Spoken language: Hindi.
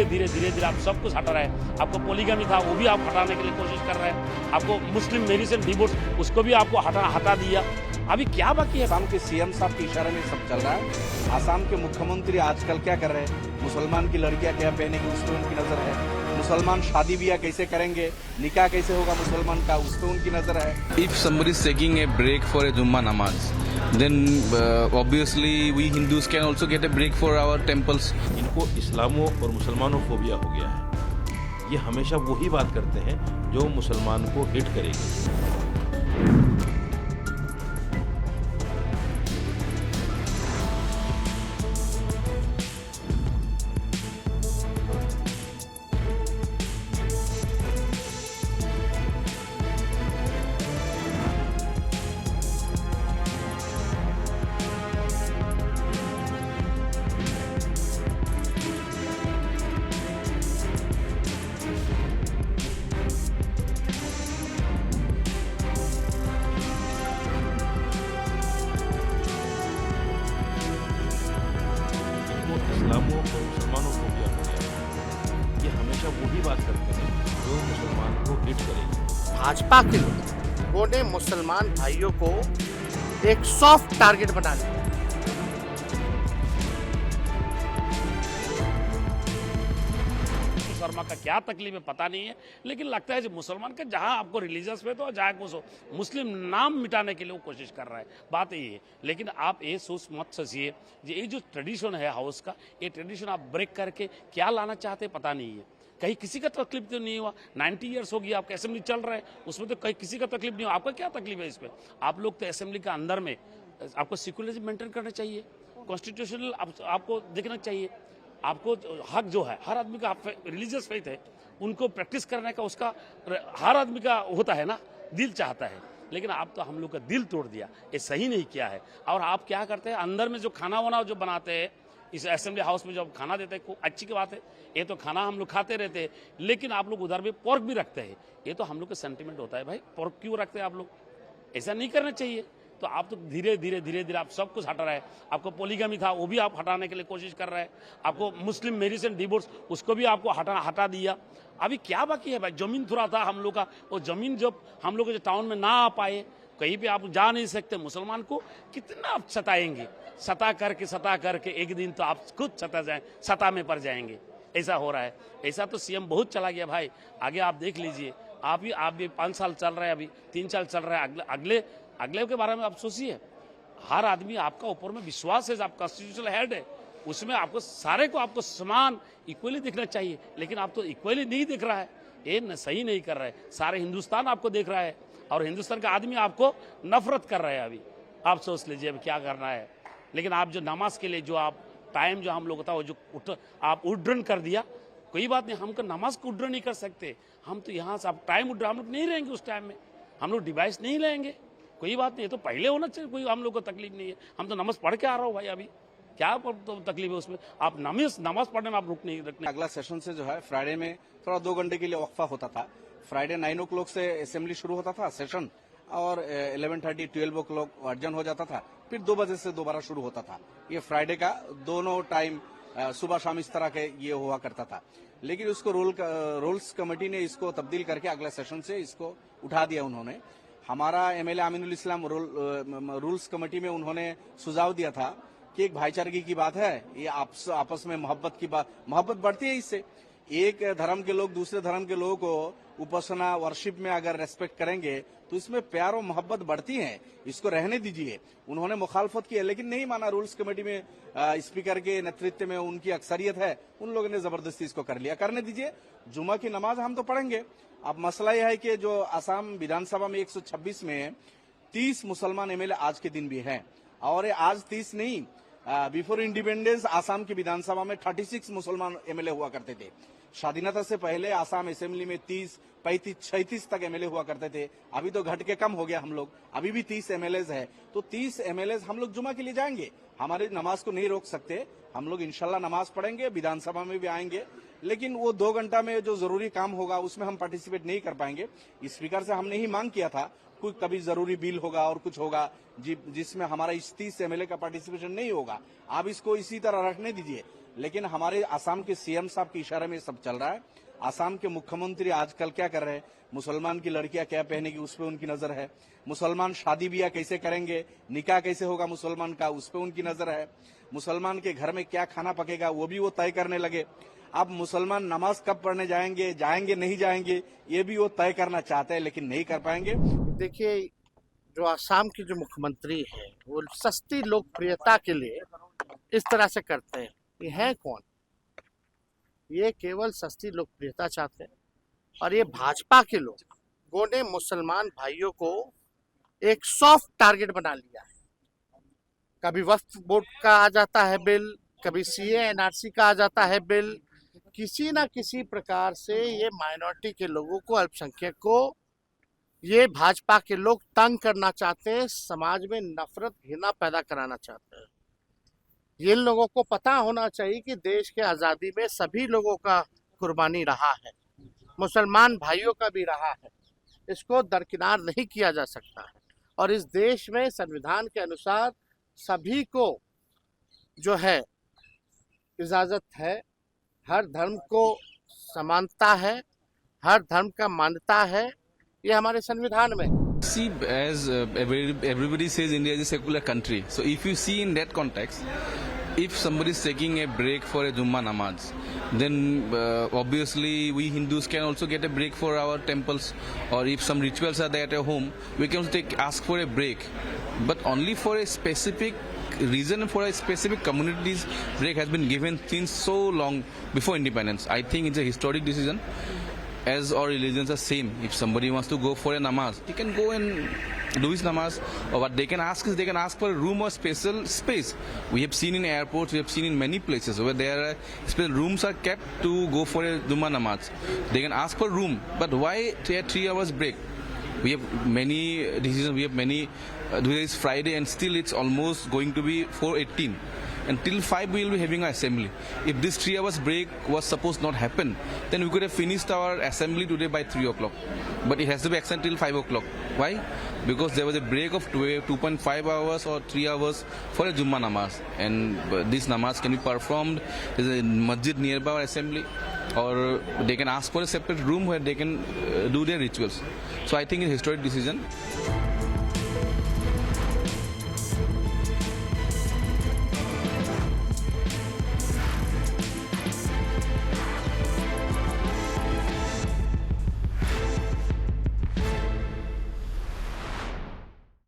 धीरे धीरे आप सब कुछ हटा रहे हैं। आपको पॉलीगैमी था वो भी आप हटाने के लिए कोशिश कर रहे हैं। आपको मुस्लिम मैरिज एंड डिवोर्स उसको भी आपको हटा दिया। अभी क्या बाकी है? आसाम के सीएम साहब के इशारे में सब चल रहा है। आसाम के मुख्यमंत्री आजकल क्या कर रहे हैं, मुसलमान की लड़कियां क्या पहनेगी उस पर उनकी नजर है। मुसलमान शादी ब्याह कैसे करेंगे, निकाह कैसे होगा मुसलमान का, उस पर उनकी नजर है। If somebody is taking a break for a Jummah namaz, then obviously we Hindus can also get a break for our temples. इनको इस्लामों और मुसलमानों फोबिया हो गया है। ये हमेशा वही बात करते हैं जो मुसलमान को हिट करेगी। इस्लामों और मुसलमानों को भी हो गया है। ये हमेशा वही बात करते हैं जो मुसलमान को हिट करेगी। भाजपा के लोगों ने मुसलमान भाइयों को एक सॉफ्ट टारगेट बना लिया। शर्मा का क्या तकलीफ है पता नहीं है, लेकिन लगता है जो मुसलमान का जहां आपको रिलीजियस पे तो जहां को मुस्लिम नाम मिटाने के लिए वो कोशिश कर रहा है। बात यही है। लेकिन आप ये सोच मत सोचिए ये जो ट्रेडिशन है हाउस का, ये ट्रेडिशन आप ब्रेक करके क्या लाना चाहते पता नहीं है। कहीं किसी का तकलीफ तो नहीं हुआ। 90 ईयर्स हो गया आपका असेंबली चल रहा है, उसमें तो कहीं किसी का तकलीफ नहीं हुआ। आपका क्या तकलीफ है इसमें? आप लोग तो असेंबली के अंदर में आपको सिक्युलरिज्म मेंटेन करना चाहिए, कॉन्स्टिट्यूशनल आपको देखना चाहिए। आपको हक जो है हर आदमी का रिलीजियस फेथ है, उनको प्रैक्टिस करने का उसका हर आदमी का होता है ना, दिल चाहता है। लेकिन आप तो हम लोग का दिल तोड़ दिया, ये सही नहीं किया है। और आप क्या करते हैं अंदर में जो खाना वाना जो बनाते हैं इस असेंबली हाउस में जो खाना देते हैं, अच्छी की बात है, ये तो खाना हम लोग खाते रहते हैं। लेकिन आप लोग उधर भी पोर्क भी रखते हैं, ये तो हम लोग का सेंटिमेंट होता है। भाई पोर्क क्यों रखते हैं आप लोग? ऐसा नहीं करना चाहिए। तो आप तो धीरे धीरे आप सब कुछ हटा रहे हैं। आपको पॉलीगैमी था वो भी आप हटाने के लिए कोशिश कर रहे हैं। आपको मुस्लिम मैरिज एंड डिवोर्स उसको भी आपको हटा दिया। अभी क्या बाकी है भाई? जमीन थोड़ा था हम लोग का, वो जमीन जब हम लोग टाउन में ना आ पाए, कहीं पे आप जा नहीं सकते, मुसलमान को कितना आप सताएंगे? सता करके एक दिन तो आप खुद सता में पड़ जाएंगे। ऐसा हो रहा है। ऐसा तो सीएम बहुत चला गया भाई। आगे आप देख लीजिए, आप भी 5 साल चल रहे हैं, अभी 3 साल चल रहा है। अगले के बारे में आप सोचिए। हर आदमी आपका ऊपर में विश्वास है, आप कॉन्स्टिट्यूशनल हेड है, उसमें आपको सारे को आपको समान इक्वली दिखना चाहिए। लेकिन आप तो इक्वली नहीं दिख रहा है, ये सही नहीं कर रहा है। सारे हिंदुस्तान आपको देख रहा है और हिंदुस्तान का आदमी आपको नफरत कर रहा है। अभी आप सोच लीजिए अब क्या करना है। लेकिन आप जो नमाज के लिए जो आप टाइम जो हम लोग था वो जो आप उड्डन कर दिया, कोई बात नहीं, हमको नमाज को उड्डन नहीं कर सकते। हम तो यहाँ से आप टाइम उड्डन हम लोग नहीं रहेंगे, उस टाइम में हम लोग डिवाइस नहीं लेंगे, कोई बात नहीं। तो पहले होना चाहिए, कोई हम लोग को तकलीफ नहीं है। हम तो नमाज पढ़ के आ रहा हूँ भाई, अभी क्या तो तकलीफ है उसमें? आप नमाज पढ़ने में आप रुक नहीं रखने। अगला सेशन से जो है फ्राइडे में थोड़ा 2 घंटे के लिए वक्फा होता था। फ्राइडे 9 o'clock से असेंबली शुरू होता था सेशन, और 11:30 12 o'clock अर्जन हो जाता था, फिर 2 बजे से दोबारा शुरू होता था। ये फ्राइडे का दोनों टाइम सुबह शाम इस तरह के ये हुआ करता था। लेकिन उसको रूल्स कमेटी ने इसको तब्दील करके अगले सेशन से इसको उठा दिया उन्होंने। हमारा एमएलए अमीनुल इस्लाम रूल्स कमेटी में उन्होंने सुझाव दिया था कि एक भाईचारे की बात है, ये आपस में मोहब्बत बढ़ती है इससे। एक धर्म के लोग दूसरे धर्म के लोगों को उपासना वर्शिप में अगर रेस्पेक्ट करेंगे तो इसमें प्यार और मोहब्बत बढ़ती है, इसको रहने दीजिए। उन्होंने मुखालफत की है लेकिन नहीं माना। रूल्स कमेटी में स्पीकर के नेतृत्व में उनकी अक्सरियत है, उन लोगों ने जबरदस्ती इसको कर लिया। करने दीजिए, जुमा की नमाज हम तो पढ़ेंगे। अब मसला यह है कि जो असम विधानसभा में 126 में 30 मुसलमान एमएलए आज के दिन भी हैं, और आज 30 नहीं, बिफोर इंडिपेंडेंस आसाम की विधानसभा में 36 मुसलमान एमएलए हुआ करते थे। स्वाधीनता से पहले आसाम असेंबली में 30, 35, 36 तक एमएलए हुआ करते थे। अभी तो घट के कम हो गया हम लोग, अभी भी 30 एमएलए है। तो 30 एमएलए हम लोग जुमा के लिए जाएंगे, हमारी नमाज को नहीं रोक सकते। हम लोग इंशाल्लाह नमाज पढ़ेंगे, विधानसभा में भी आएंगे, लेकिन वो 2 घंटा में जो जरूरी काम होगा उसमें हम पार्टिसिपेट नहीं कर पाएंगे। स्पीकर से हमने ही मांग किया था, कोई कभी जरूरी बिल होगा और कुछ होगा जिसमें हमारा इस 30 एमएलए का पार्टिसिपेशन नहीं होगा, आप इसको इसी तरह रखने दीजिए। लेकिन हमारे असम के सीएम साहब के इशारे में सब चल रहा है। असम के मुख्यमंत्री आजकल क्या कर रहे हैं, मुसलमान की लड़कियां क्या पहनेगी उस पर उनकी नजर है, मुसलमान शादी ब्याह कैसे करेंगे, निकाह कैसे होगा मुसलमान का उस पर उनकी नजर है, मुसलमान के घर में क्या खाना पकेगा वो भी वो तय करने लगे। अब मुसलमान नमाज कब पढ़ने जाएंगे नहीं जाएंगे ये भी वो तय करना चाहते हैं, लेकिन नहीं कर पाएंगे। देखिए, जो आसाम की जो मुख्यमंत्री है वो सस्ती लोकप्रियता के लिए इस तरह से करते हैं। ये है कौन? ये केवल सस्ती लोकप्रियता चाहते हैं। और ये भाजपा के लोगों ने मुसलमान भाइयों को एक सॉफ्ट टारगेट बना लिया है। कभी वक्फ बोर्ड का आ जाता है बिल, कभी सीए एनआरसी का आ जाता है बिल। किसी ना किसी प्रकार से ये माइनॉरिटी के लोगों को, अल्पसंख्यक को ये भाजपा के लोग तंग करना चाहते हैं, समाज में नफरत घृणा पैदा कराना चाहते हैं। ये लोगों को पता होना चाहिए कि देश के आज़ादी में सभी लोगों का कुर्बानी रहा है, मुसलमान भाइयों का भी रहा है। इसको दरकिनार नहीं किया जा सकता है। और इस देश में संविधान के अनुसार सभी को जो है इजाज़त है, हर धर्म को समानता है, हर धर्म का मान्यता है, ये हमारे संविधान में। See, as everybody says, India is a secular country. So if you see in that context, if somebody is taking a break for a Jummah namaz, then obviously we Hindus can also get a break for our temples, or if some rituals are there at home, we can also ask for a break, but only for a specific reason, for a specific community's break has been given since so long before independence. I think it's a historic decision. As all religions are same, if somebody wants to go for a namaz, he can go and do his namaz, or what they can ask is they can ask for a room or special space. We have seen in airports, we have seen in many places where there are special rooms are kept to go for a Jummah namaz. They can ask for room, but why 3 hours break? We have many decisions, we have many, today is Friday and still it's almost going to be 4:18. Until 5 we will be having our assembly. If this 3 hours break was supposed not happen, then we could have finished our assembly today by 3 o'clock. But it has to be extended till 5 o'clock. Why? Because there was a break of 2.5 hours or 3 hours for a Jummah namaz. And this namaz can be performed. There is a masjid nearby our assembly. Or they can ask for a separate room where they can do their rituals. So I think it's a historic decision.